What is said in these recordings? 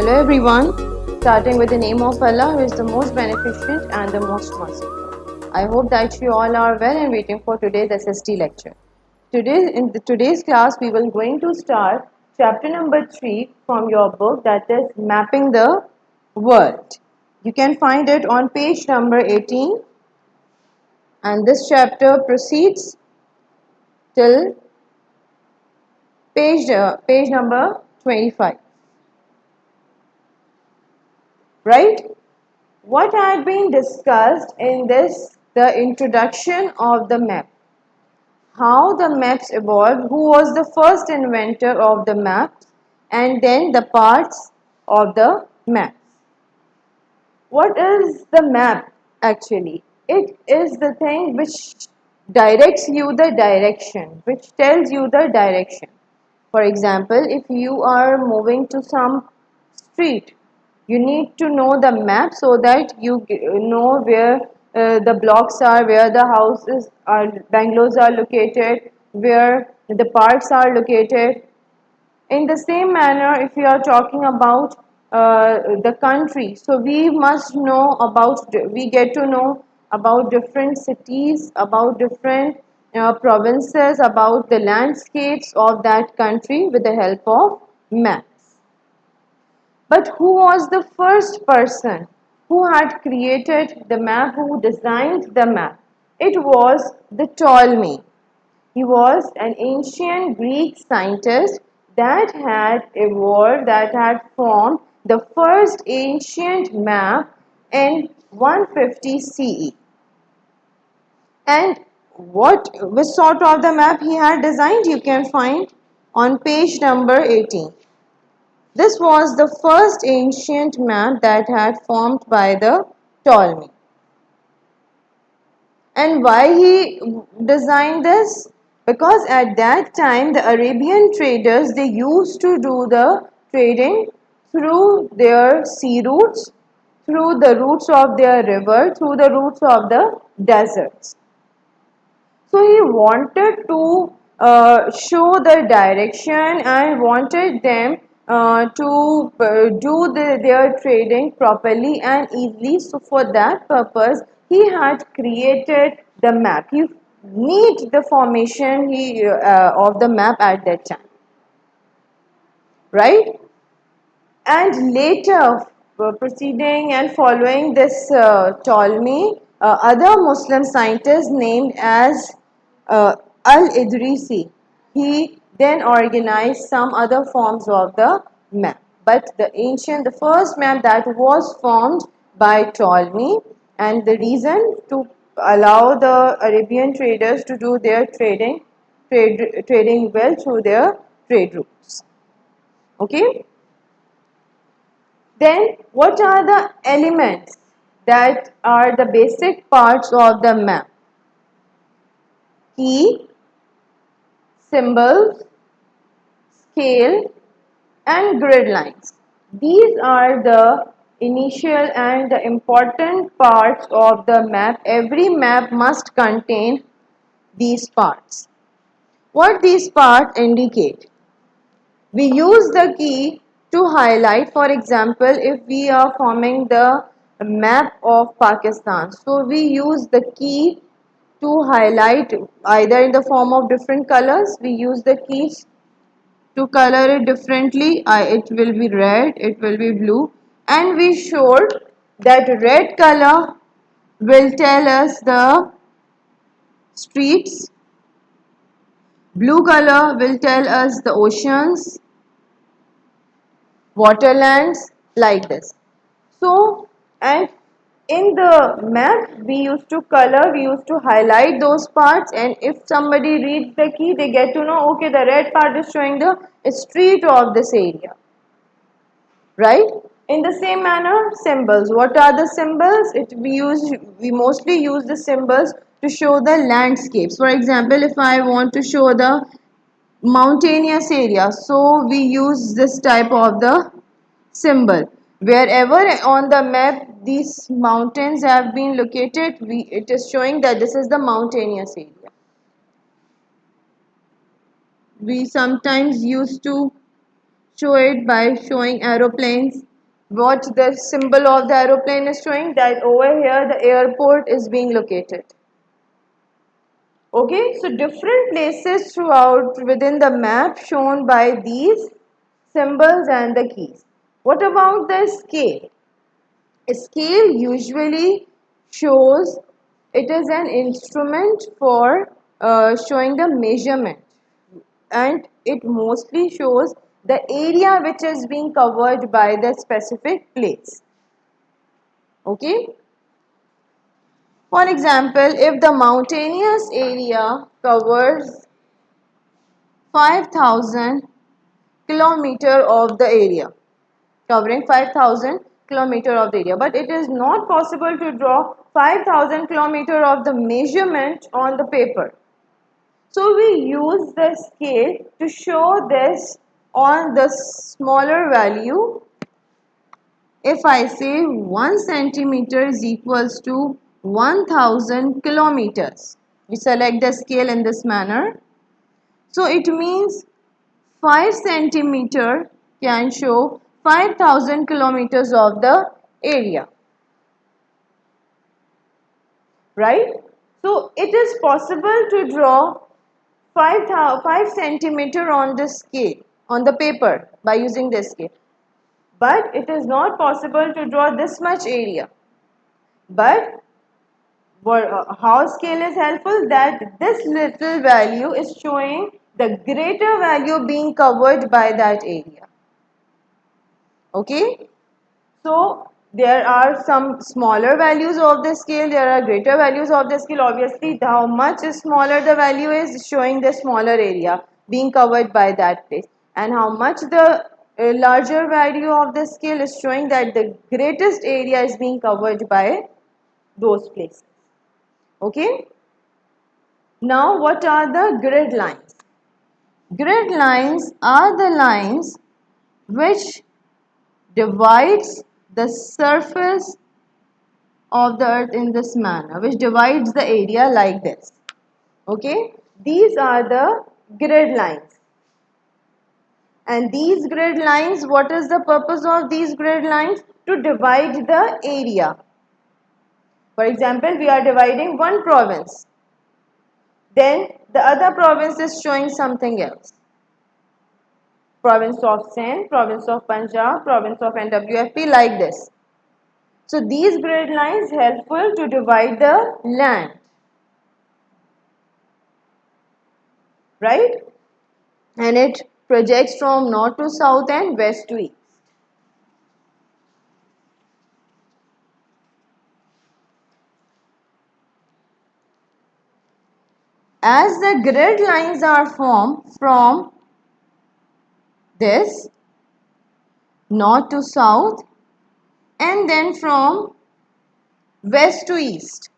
Hello everyone, starting with the name of Allah who is the most beneficent and the most merciful. I hope that you all are well and waiting for today's SST lecture. Today, in today's class, we will going to start chapter number 3 from your book, that is Mapping the World. You can find it on page number 18, and this chapter proceeds till page number 25. Right? What had been discussed in this, the introduction of the map, how the maps evolved, who was the first inventor of the maps, and then the parts of the maps. What is the map actually? It is the thing which directs you the direction, which tells you the direction. For example, if you are moving to some street, you need to know the map so that you know where the blocks are, where the houses are, bungalows are located, where the parks are located. In the same manner, if we are talking about the country, so we must know about, we get to know about different cities, about different provinces, about the landscapes of that country with the help of maps. But who was the first person who had created the map, who designed the map? It was the Ptolemy. He was an ancient Greek scientist that had evolved, that had formed the first ancient map in 150 CE. And which sort of the map he had designed, you can find on page number 18. This was the first ancient map that had formed by the Ptolemy. And why he designed this? Because at that time the Arabian traders, they used to do the trading through their sea routes, through the routes of their river, through the routes of the deserts. So he wanted to show the direction and wanted them to do their trading properly and easily. So for that purpose, he had created the map. He need the formation of the map at that time, right? And later, proceeding and following this Ptolemy, other Muslim scientists named as Al-Idrisi, he then organized some other forms of the map. But the first map that was formed by Ptolemy, and the reason to allow the Arabian traders to do their trading well through their trade routes. Okay. Then what are the elements that are the basic parts of the map? Key, symbols, scale and grid lines. These are the initial and the important parts of the map. Every map must contain these parts. What these parts indicate? We use the key to highlight, for example, if we are forming the map of Pakistan. So we use the key to highlight either in the form of different colors. We use the keys to color it differently. It will be red, it will be blue, and we showed that red color will tell us the streets, blue color will tell us the oceans, waterlands, like this. So, and in the map we used to color, we used to highlight those parts, and if somebody reads the key, they get to know, okay, the red part is showing the street of this area, right? In the same manner, symbols. What are the symbols? We mostly use the symbols to show the landscapes. For example, if I want to show the mountainous area, so we use this type of the symbol. Wherever on the map these mountains have been located, it is showing that this is the mountainous area. We sometimes used to show it by showing aeroplanes, What the symbol of the aeroplane is showing, that over here the airport is being located. Okay, so different places throughout within the map shown by these symbols and the keys. What about the scale? A scale usually shows, it is an instrument for showing the measurement, and it mostly shows the area which is being covered by the specific place. Okay. For example, if the mountainous area covers 5,000 kilometer of the area, covering 5,000 kilometer of the area, but it is not possible to draw 5,000 kilometer of the measurement on the paper. So we use the scale to show this on the smaller value. If I say 1 centimeter is equals to 1000 kilometers, we select the scale in this manner. So it means 5 centimeter can show 5000 kilometers of the area. Right? So it is possible to draw 5 centimeter on the scale, on the paper, by using this scale. But it is not possible to draw this much area. But how scale is helpful? That this little value is showing the greater value being covered by that area. Okay? So there are some smaller values of the scale, there are greater values of the scale. Obviously, how much smaller the value is showing the smaller area being covered by that place, and how much the larger value of the scale is showing that the greatest area is being covered by those places. Okay. Now, what are the grid lines? Grid lines are the lines which divides the surface of the earth in this manner, which divides the area like this. Okay, these are the grid lines. And these grid lines, what is the purpose of these grid lines? To divide the area. For example, we are dividing one province. Then the other province is showing something else. Province of Sindh, province of Punjab, province of NWFP, like this. So these grid lines helpful to divide the land. Right? And it projects from north to south and west to east. As the grid lines are formed from this north to south and then from west to east.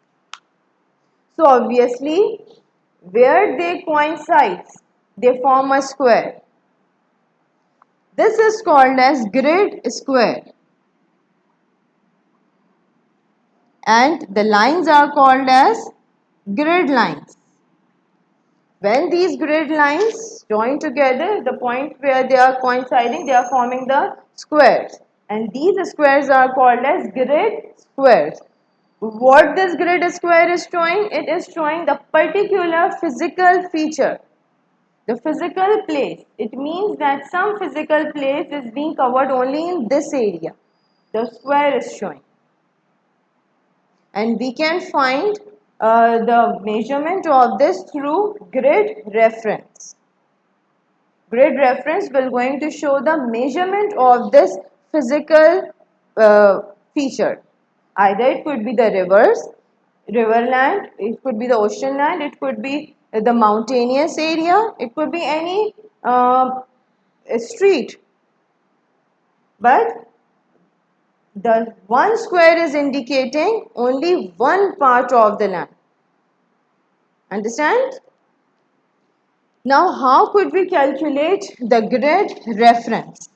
So obviously, where they coincide, they form a square. This is called as grid square. And the lines are called as grid lines. When these grid lines join together, the point where they are coinciding, they are forming the squares. And these squares are called as grid squares. What this grid square is showing? It is showing the particular physical feature, the physical place. It means that some physical place is being covered only in this area. The square is showing. And we can find the measurement of this through grid reference. Grid reference will going to show the measurement of this physical feature. Either it could be the rivers, river land, it could be the ocean land, it could be the mountainous area, it could be any street. But the one square is indicating only one part of the land. Understand? Now, how could we calculate the grid reference?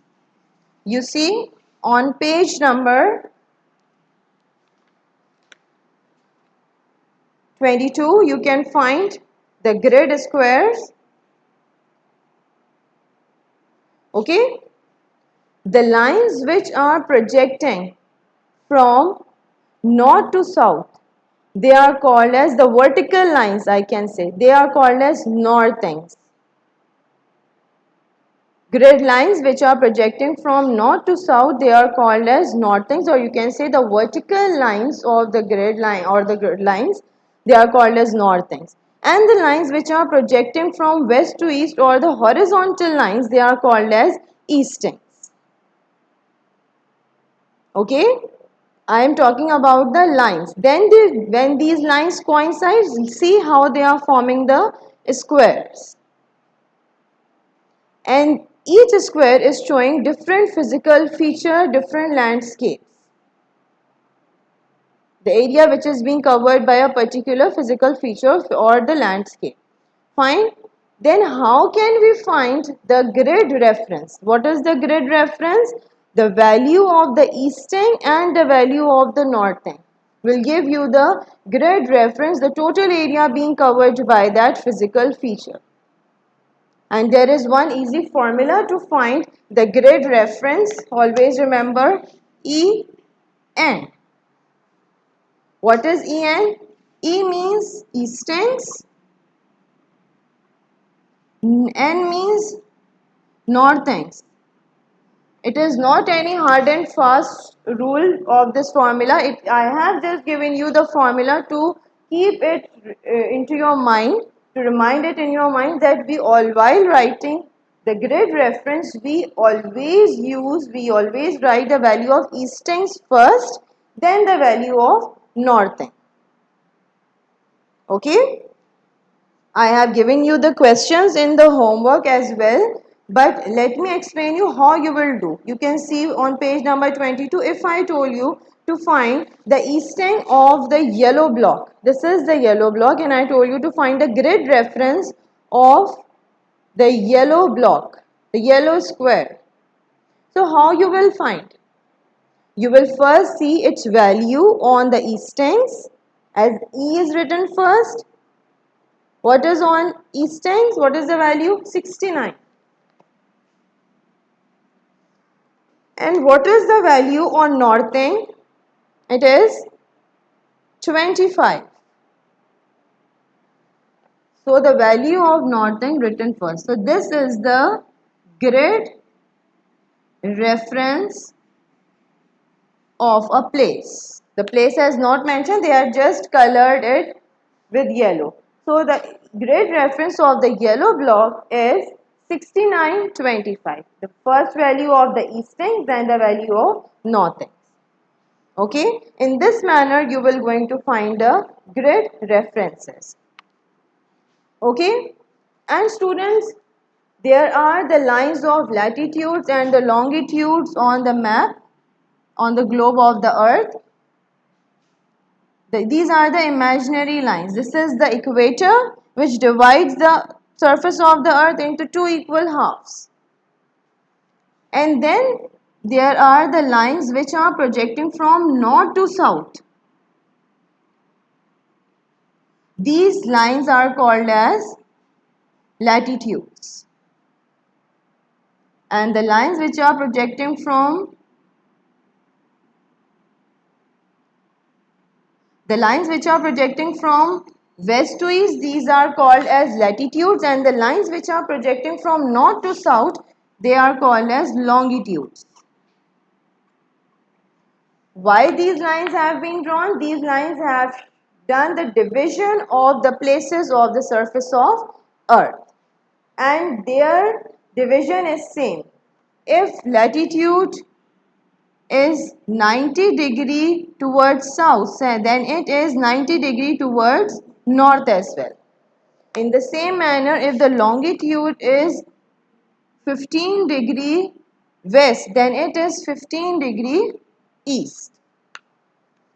You see, on page number 22, you can find the grid squares. Okay? The lines which are projecting from north to south, they are called as the vertical lines, I can say. They are called as northings. Grid lines which are projecting from north to south, they are called as northings, or you can say the vertical lines of the grid line or the grid lines, they are called as northings. And the lines which are projecting from west to east, or the horizontal lines, they are called as eastings. Okay, I am talking about the lines. Then when these lines coincide, see how they are forming the squares. And each square is showing different physical feature, different landscapes. The area which is being covered by a particular physical feature or the landscape. Fine. Then how can we find the grid reference? What is the grid reference? The value of the easting and the value of the northing will give you the grid reference, the total area being covered by that physical feature. And there is one easy formula to find the grid reference. Always remember EN. What is EN? E means eastings, N means northings. It is not any hard and fast rule of this formula. I have just given you the formula to keep it into your mind, to remind it in your mind that while writing the grid reference, we always write the value of eastings first, then the value of northing. Okay? I have given you the questions in the homework as well, but let me explain you how you will do. You can see on page number 22, if I told you to find the easting of the yellow block. This is the yellow block, and I told you to find the grid reference of the yellow block, the yellow square. So how you will find? You will first see its value on the eastings, as E is written first. What is on eastings? What is the value? 69. And what is the value on northing? It is 25. So the value of northing written first. So this is the grid reference of a place. The place is not mentioned, they are just colored it with yellow. So the grid reference of the yellow block is 6925. The first value of the eastings, then the value of northings. Okay, in this manner you will going to find the grid references. Okay, and students, there are the lines of latitudes and the longitudes on the map, on the globe of the earth. These are the imaginary lines. This is the equator which divides the surface of the earth into two equal halves. And then there are the lines which are projecting from north to south. These lines are called as latitudes. And the lines which are projecting from west to east, these are called as latitudes, and the lines which are projecting from north to south, they are called as longitudes. Why these lines have been drawn? These lines have done the division of the places of the surface of earth, and their division is same. If latitude is 90° towards south, then it is 90° towards north as well. In the same manner, if the longitude is 15° west, then it is 15° east.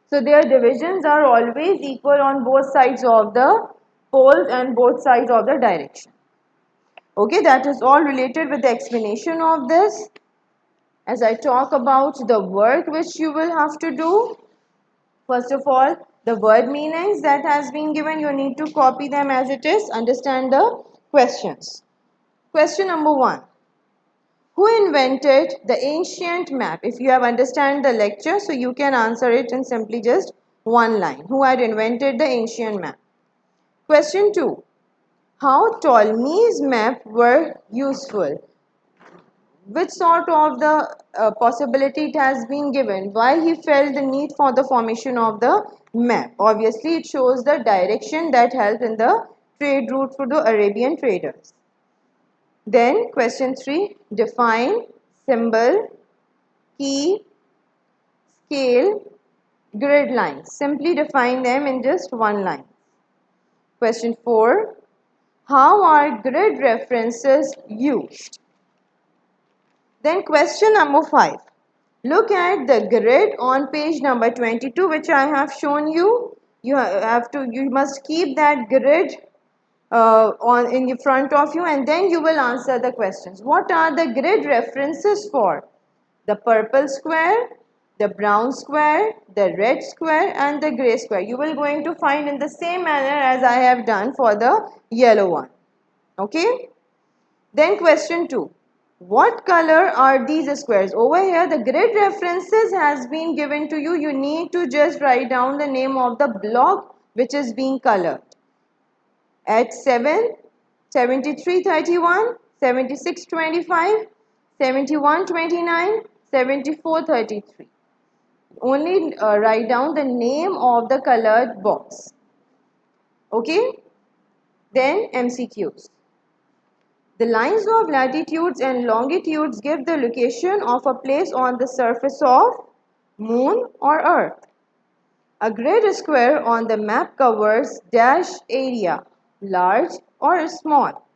So their divisions are always equal on both sides of the poles and both sides of the direction. Okay, that is all related with the explanation of this. As I talk about the work which you will have to do, first of all, the word meanings that has been given, you need to copy them as it is, understand the questions. Question number 1. Who invented the ancient map? If you have understand the lecture, so you can answer it in simply just one line. Who had invented the ancient map? Question 2. How Ptolemy's map were useful? Which sort of the possibility it has been given? Why he felt the need for the formation of the map? Obviously, it shows the direction that helped in the trade route for the Arabian traders. Then question 3, define symbol, key, scale, grid lines. Simply define them in just one line. Question 4, how are grid references used? Then question number 5. Look at the grid on page number 22 which I have shown you. You must keep that grid in front of you, and then you will answer the questions. What are the grid references for? The purple square, the brown square, the red square and the grey square. You will going to find in the same manner as I have done for the yellow one. Okay. Then question 2. What color are these squares? Over here the grid references has been given to you. You need to just write down the name of the block which is being colored. At 7, 7331, 7625, 7129, 7433. Only write down the name of the colored box. Okay. Then MCQs. The lines of latitudes and longitudes give the location of a place on the surface of moon or earth. A grid square on the map covers dash area, large or small.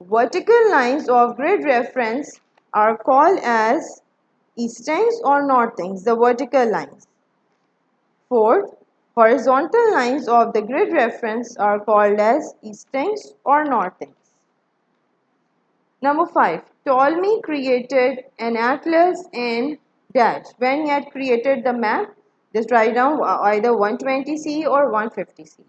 Vertical lines of grid reference are called as eastings or northings, the vertical lines. Fourth, horizontal lines of the grid reference are called as eastings or northings. Number 5. Ptolemy created an atlas in dash. When he had created the map, just write down either 120 CE or 150 CE.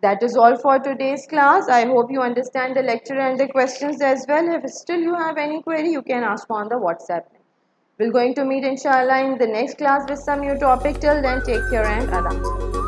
That is all for today's class. I hope you understand the lecture and the questions as well. If still you have any query, you can ask on the WhatsApp. We're going to meet inshallah in the next class with some new topic. Till then, take care and Allah.